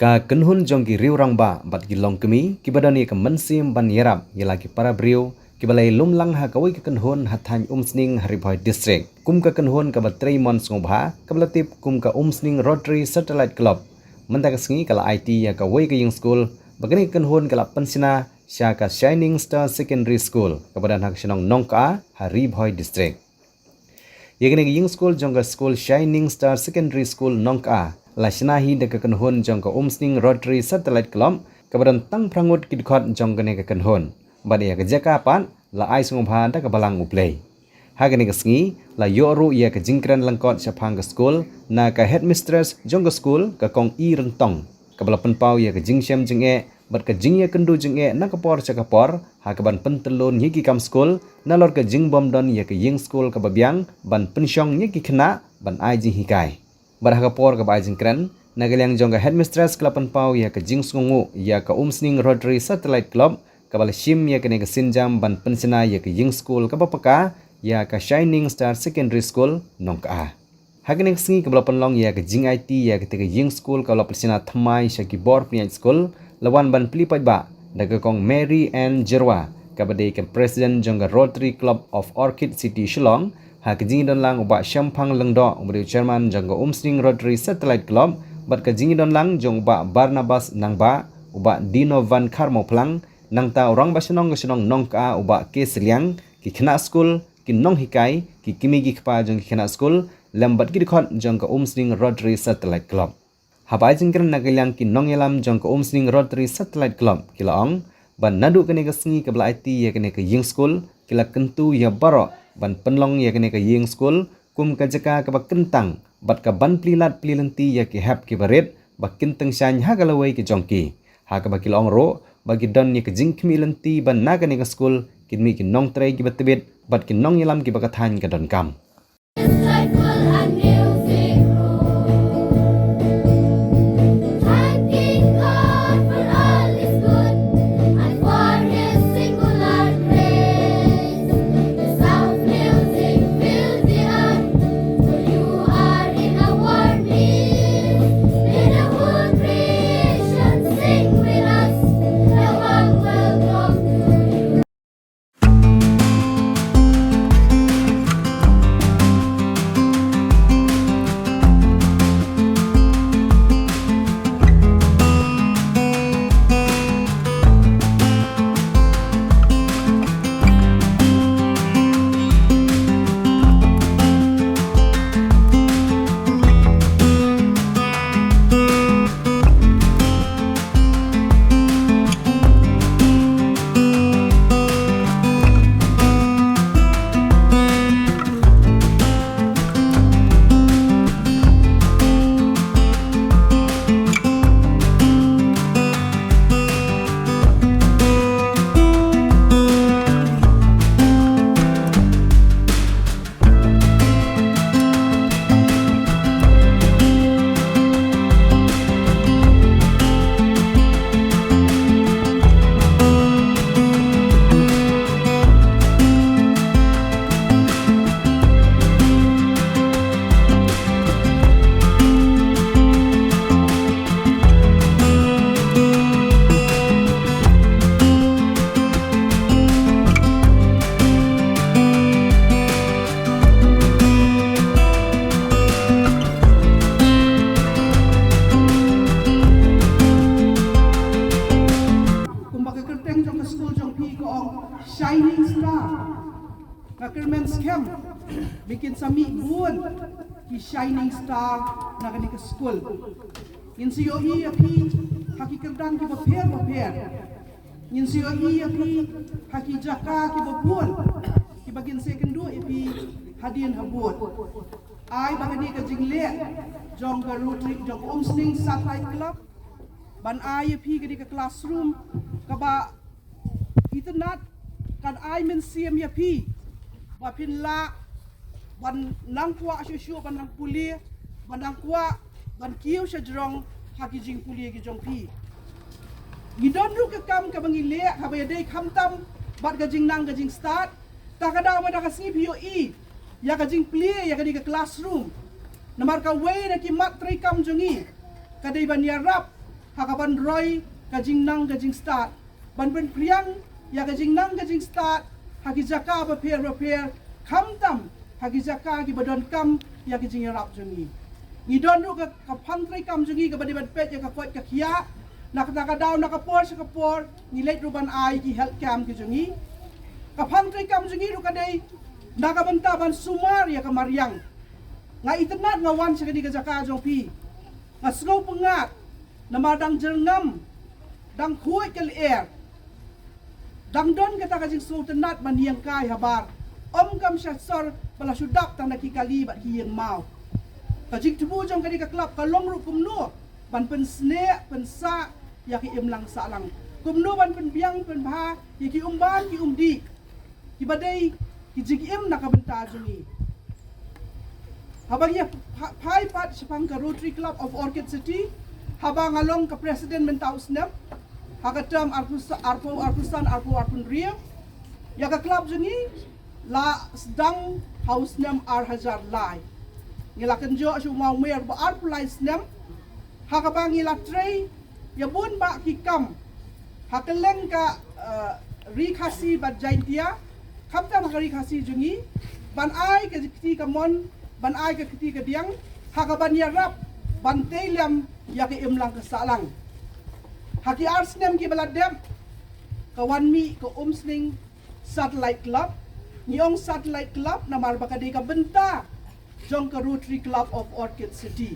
Ka kenhun jong ki riu rang ba bat ki long kemi ki badani ka mansim ban yerap yela ki para briu ki balai lumlang ha kawai ka kenhun hathan umsning Haribhoi district kum ka kenhun ka batrei mon sngobha ka balatip kum ka umsning Rotary Satellite Club menta ka sngi kala IT ya ka wai ka ying school bagani kenhun kala pensina sya ka Shining Star Secondary School ka badan hak sinong nongka Haribhoi district yegani ying school jong ka school Shining Star Secondary School nongka la shinahi de ka kenhun jong ka umsning Rotary Satellite Club kabadan tang prangut kidkhot jong kane ka kenhun bade ya ka jaka pan la ai sungobha da ka balang uplay hagani ka sngi la yoru ya ka jingkran langkot sapang ka school na ka headmistress jong ka school ka kong I rentong ka balapan pau ya ka jingshem jinge bat ka jingya kendu jinge na ka por chakapor ha ka ban pentelon yiki kam school na lor ka jingbom don ya ka ying school ka babyang ban pensyong yiki khna ban ai jing hikai barah por ka bajing kran nagalyang jong ka headmistress klapan pau ya ka jing sungu ya ka umsning Rotary Satellite Club ka bal shim ya ka ne ka sinjam ban pensina ya ka ying school ka bapaka ya ka Shining Star Secondary School nongka hagane sngi ka balapan long ya ka jing IT ya ka ying school ka bal pensina thamai sha ki bor pnian school lawan ban plipai ba daga kong Mary Ann Jerwa ka bade ka president jong ka Rotary Club of Orchid City Shillong ha ka jingi don lang uba Shampang Lengdo umri chairman jong ka umsning Rotary Satellite Club bat ka jingi don lang jong ba Barnabas Nangba uba Dino Van Karmo Plang nang ta orang basinong nongka uba ke seliang ki khna school ki nong hikai ki kimi ki khpa jong ki khna school lambat ki dikhot jong ka umsning Rotary Satellite Club habai jingkran nagalyang ki nong yelam jong ka umsning Rotary Satellite Club kilaong ban nadu kene ka sngi ka bla IT ya kene ka ying school kila kentu ya baro ban penlong ya kene ka ying school kum ka jaka ka bakentang bat ka ban plilat plilenti ya ki hap ki baret bakinteng shan ha galawai ki jongki ha ka bakilong ro bagi don ya ka jingkmi lenti ban na kene ka school kinmi ki nong trai ki batbet bat ki nong yelam ki bakathan ka don kam Shining Star Kermen scam bikin sami buon ki Shining Star na kani ka school in siyo api haki kerdang ki baper in siyo api haki jaka ki babuon ki bagin second do api hadin habot ai bagani ka jingle jong ka Rotary jong umsning Satellite Club ban ai api ka classroom ka ba itnat kan ai men siam ya pi ba pin la ban nang kwa shu ban nang puli ban nang kwa ban kiu sha jrong haki jing puli ki jong pi gidon ru ka kam ka bangile ha ba dei kham tam bat ka jing nang ka jing start ta ka da ma da ka si pio I ya ka jing pli ya ka di ka classroom namar ka way na ki mat tri kam jongi ka dei ban ya rap hakaban roy kajing nang kajing start ban pen priang ya kajing nang kajing start haki jaka baper kam tam haki jaka ki badon kam ya kajing rap jungi ni don ru ka pantri kam jungi ka badi pet ya ka kot ka kia nak daw nakapor sa kapor ni let ruban ai ki health camp ki jungi ka pantri kam jungi ru kadai nakabanta ban sumar ya ka mariang nga itenat nga wan sa kadi ka jaka jong pi nga snow pengat na madang jerngam dang kuy kel air dang don kata kajing snow tenat maniang kai habar kam sor pala sudak tang nakikali bat kiyeng mau kajing tubu jong kadi ka klub kalong ru kumno ban pen sne pen sa ya ki imlang sa lang kumno ban pen biang pen bha ya ki umban ki umdi ki badai ki jigim nakabenta jungi habang ya pai pat sepang ka Rotary Club of Orchid City habang along ka president mentau snap hagatam arpusan arpun ria ya ka club jungi la sedang haus nam hajar lai ngila kenjo su mau mer ba arpulai snam hagabang ngila tray ya bun ba kikam hakeleng ka rikasi bat jaintia kamta makari kasi jungi ban ai ke kiti kamon ban ai ke kiti ke diang hagaban ya rap ban teliam ya ke imlang kesalang haki arsnem ki baladem kawan mi ke umsling satellite club niong satellite club na marbakadi ka benta jong ka Rotary Club of Orchid City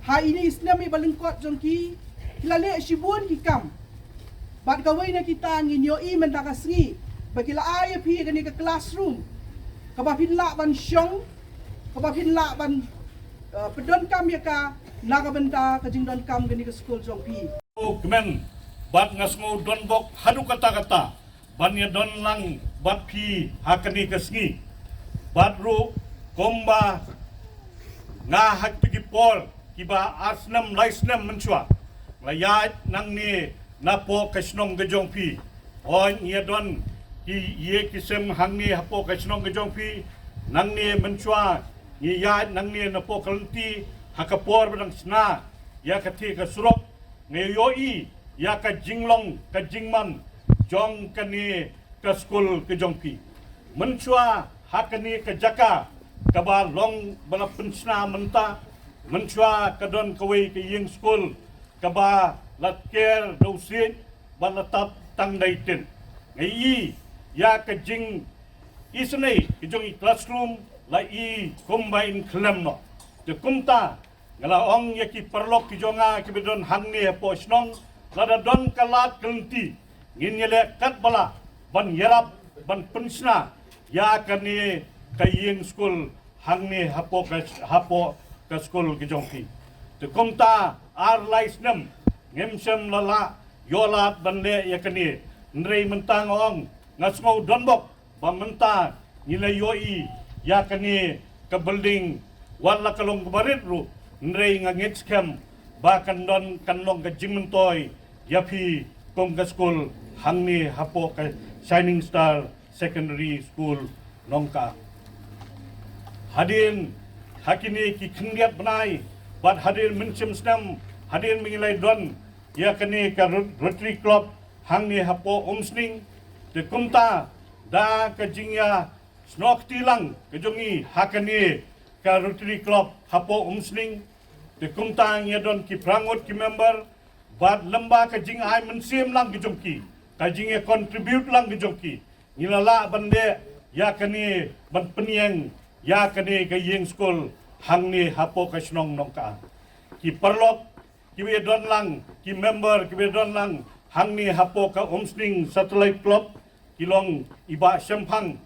ha ini isnem mi balengkot jong ki hilale sibun ki kam bat kawai na kita nginyo i mentakasngi bakila ay pi kani ka classroom kabapinla ban syong kabapinla ban pedon kam ya ka nakabenta kajing don kam gani ka school jong pi Kemen bat ngasmo don bok hadu kata-kata ban ya don lang bat pi hakani kasngi bat ru komba nga hak pigi pol kiba asnam laisnam menchwa layat nang ni napo kasnong gejong pi on ya don ki ye kisem hang ni hapo kasnong gejong pi nang ni menchwa ni ya nang ni napo kalti hakapor badang sna ya kati ka surok ngeyoi ya ka jinglong ka jingman jong kani ka skul ke jongpi menchua hakani ka jaka ka ba long bala pensna menta menchua ka don kawai ke ying skul ka ba latker dosit balatap tang daitin ngei ya ka jing isnei ke jong classroom la i combine klemno de kumta ngala ong yaki perlok ki jonga ki bedon hangni po snong lada don kalat kelenti ngin yele kat bala ban yarap ban pensna ya kani kaying school hangni hapo ka school ki jongki te komta ar laisnem ngemsem lala yolat bande yakani nrei mentang ong ngasngau donbok ba menta nilai yoi yakani ka building wala kalong barit ru nrei nga ngetskem ba kandon kanlong ka jingmentoy yapi kong ka school hangni hapo ka Shining Star Secondary School nongka hadin hakini ki khengiat banai bat hadin mensim snam hadin mengilai don yakani ka Rotary Club hangni hapo umsning de kumta da ka jingya snok tilang ka jongi hakani ka Rotary Club hapo umsning de kumtang ya don ki prangot ki member bat lamba ka jing ai mensim lang ki jongki ka jing ya contribute lang ki jongki ngilala bande ya kani ban peniang ya kani ka yeng school hangni hapo ka snong nongka ki perlok ki we don lang ki member ki we don lang hangni hapo ka umsning satellite club kilong iba sempang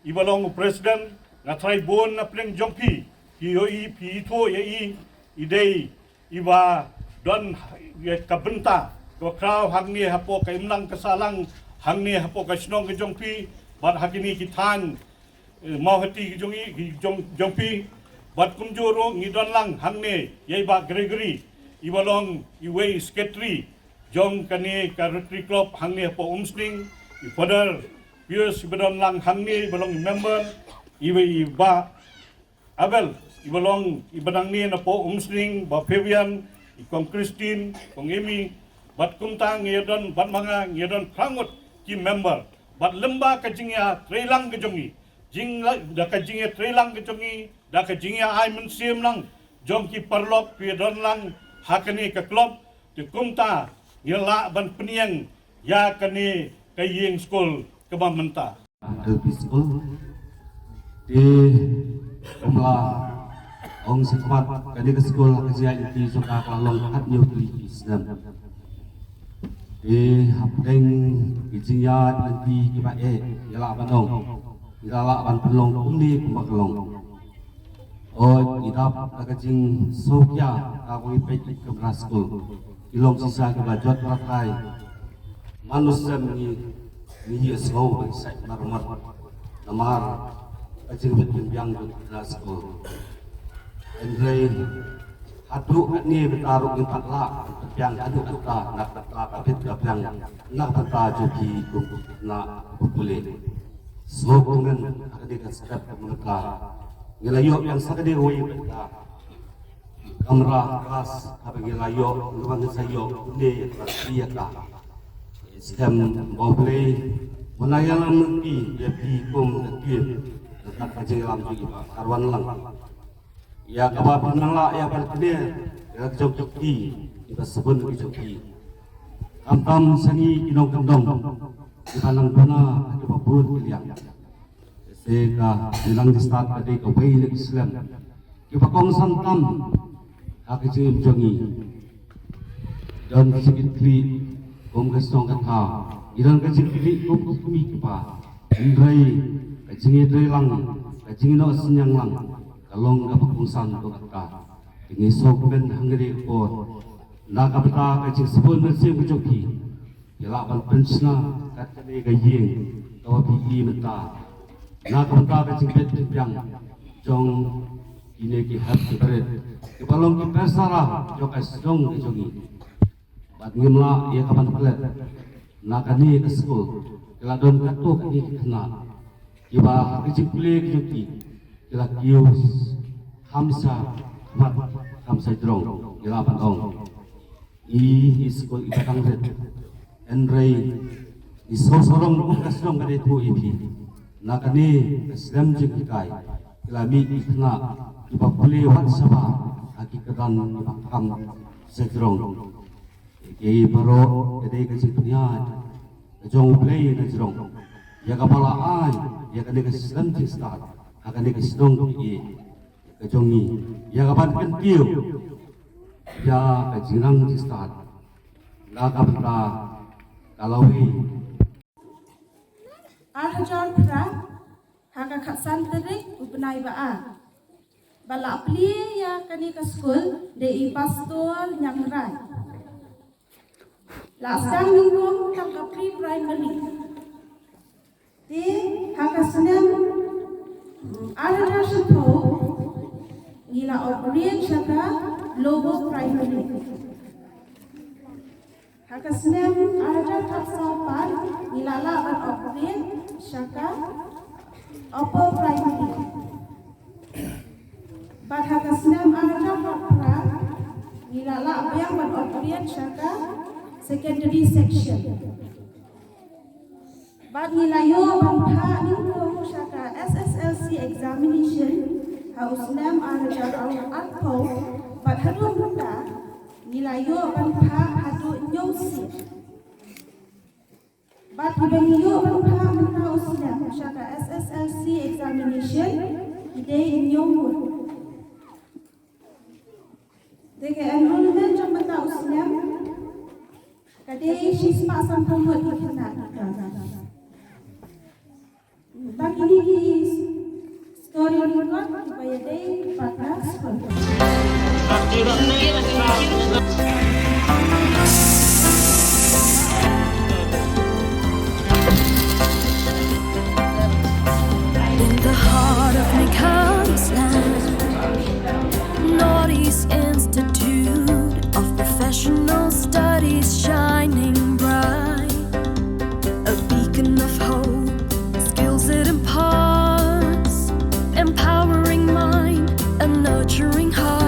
ibalong president ngatrai bon na pleng jongki ki yoi pi to ye idei iba don kabenta ko kraw hangni hapo ka imlang kasalang hangni hapo ka snong ke jongpi bat hakini kitan mau hati jongi jongpi bat kumjoro ngidon lang hangni yaiba Gregory ibalong iwei secretary jong kani ka Rotary Club hangni hapo umsling father Pius ibadon lang hangni balong member iba Abel ibalong ibadang ni na po umsling ba Fabian ikong Christine, kong Amy, bat kumta ngedon bat mga ngedon prangut ki member, bat lemba ka jingya trelang ke jongi, da ka jingya trelang ke jongi, da ka jingya ay mensiam lang, jong ki parlok pi don lang hakani ka klub, ti kumta ngela ban peniang ya kani kayeng school kebamenta. School di umlah ong setempat kadi ke sekolah kajian di suka kalong hat nyukli Islam di hapdeng ijiat nanti kibae yala banong yala ban pelong umni kumakalong oh idap kajing sokya kawi pek ke school ilong sisa kebajot rakai manusia ni semua saya normal namar kajing berbiang di school Andre adu ni bertaruh di patla yang adu kata nak kata kapit kapang nak kata jadi nak boleh slogan ada kesedap mereka ngelayok yang sakit woi mereka kamera khas apa ngelayok luang sayo ni dia kah sistem boleh menayalan nanti dia kum dia nak kaji dalam juga karwan lang ya kabar nangla ya berkene ya jok-joki kita sebut joki kampam seni kinong kendong di panang bana ada babun kiliang seka bilang di start tadi ke bayi Islam kita kong santam hak jeng jongi dan sikit kli kom kesong kata ilang kecil kli kom kumi kipa indrai kecing indrai lang kecing no senyang lang kalong kapagungsan to kata ini sokben hangri ko nakapita kacing sebon mesim kejoki ilaban pensna katane gayeng tawapi menta nakapita kacing bet yang jong ini ki hat kibret kepalong ki pesara jokas jong kejoki bat ngimla ia kapan pelet nakani ke school keladon kato kani kena kiba kacing play kejoki kila kius hamsa mat hamsa drong kila patong i iskol ibadang red enrei isosorong kasrong kade tu ibi nakani kaslam jikai kila mi ikna ibapuli wat saba hakikatan ibakam sedrong ke baro kade kasitnya jong play na drong ya kapala ai ya kade kaslam jistat akan dikasih di kejongi ya kapan kentiu ya kejirang di start nggak kapta kalau Arhajar pra haka khasan terik ubnai baa bala apli ya kani ke school de pastor yang rai lasang minggu tak kapri primary di haka senang Arhajar Shutho Gila Operian Shaka Lobo Primary Hakasnem Arhajar Tapsapan Gila Laban Operian Shaka Upper Primary But Hakasnem Arhajar Tapra Gila Laban Operian Shaka Secondary Section But nilayo bangka ningkong shaka SSLC examination hausnam Arhajar Atpo but hadu muda nilayo bangka hadu nyosi but nilayo bangka menta hausnam shaka SSLC examination ide nyomur deke enrollment jom menta hausnam kade shispa sampung hodi kena Bagi ini story record supaya day pada sekolah. In the heart of Mekong's land, Northeast Institute of Professional Studies shining bright, a beacon of hope. It imparts, empowering mind and nurturing heart.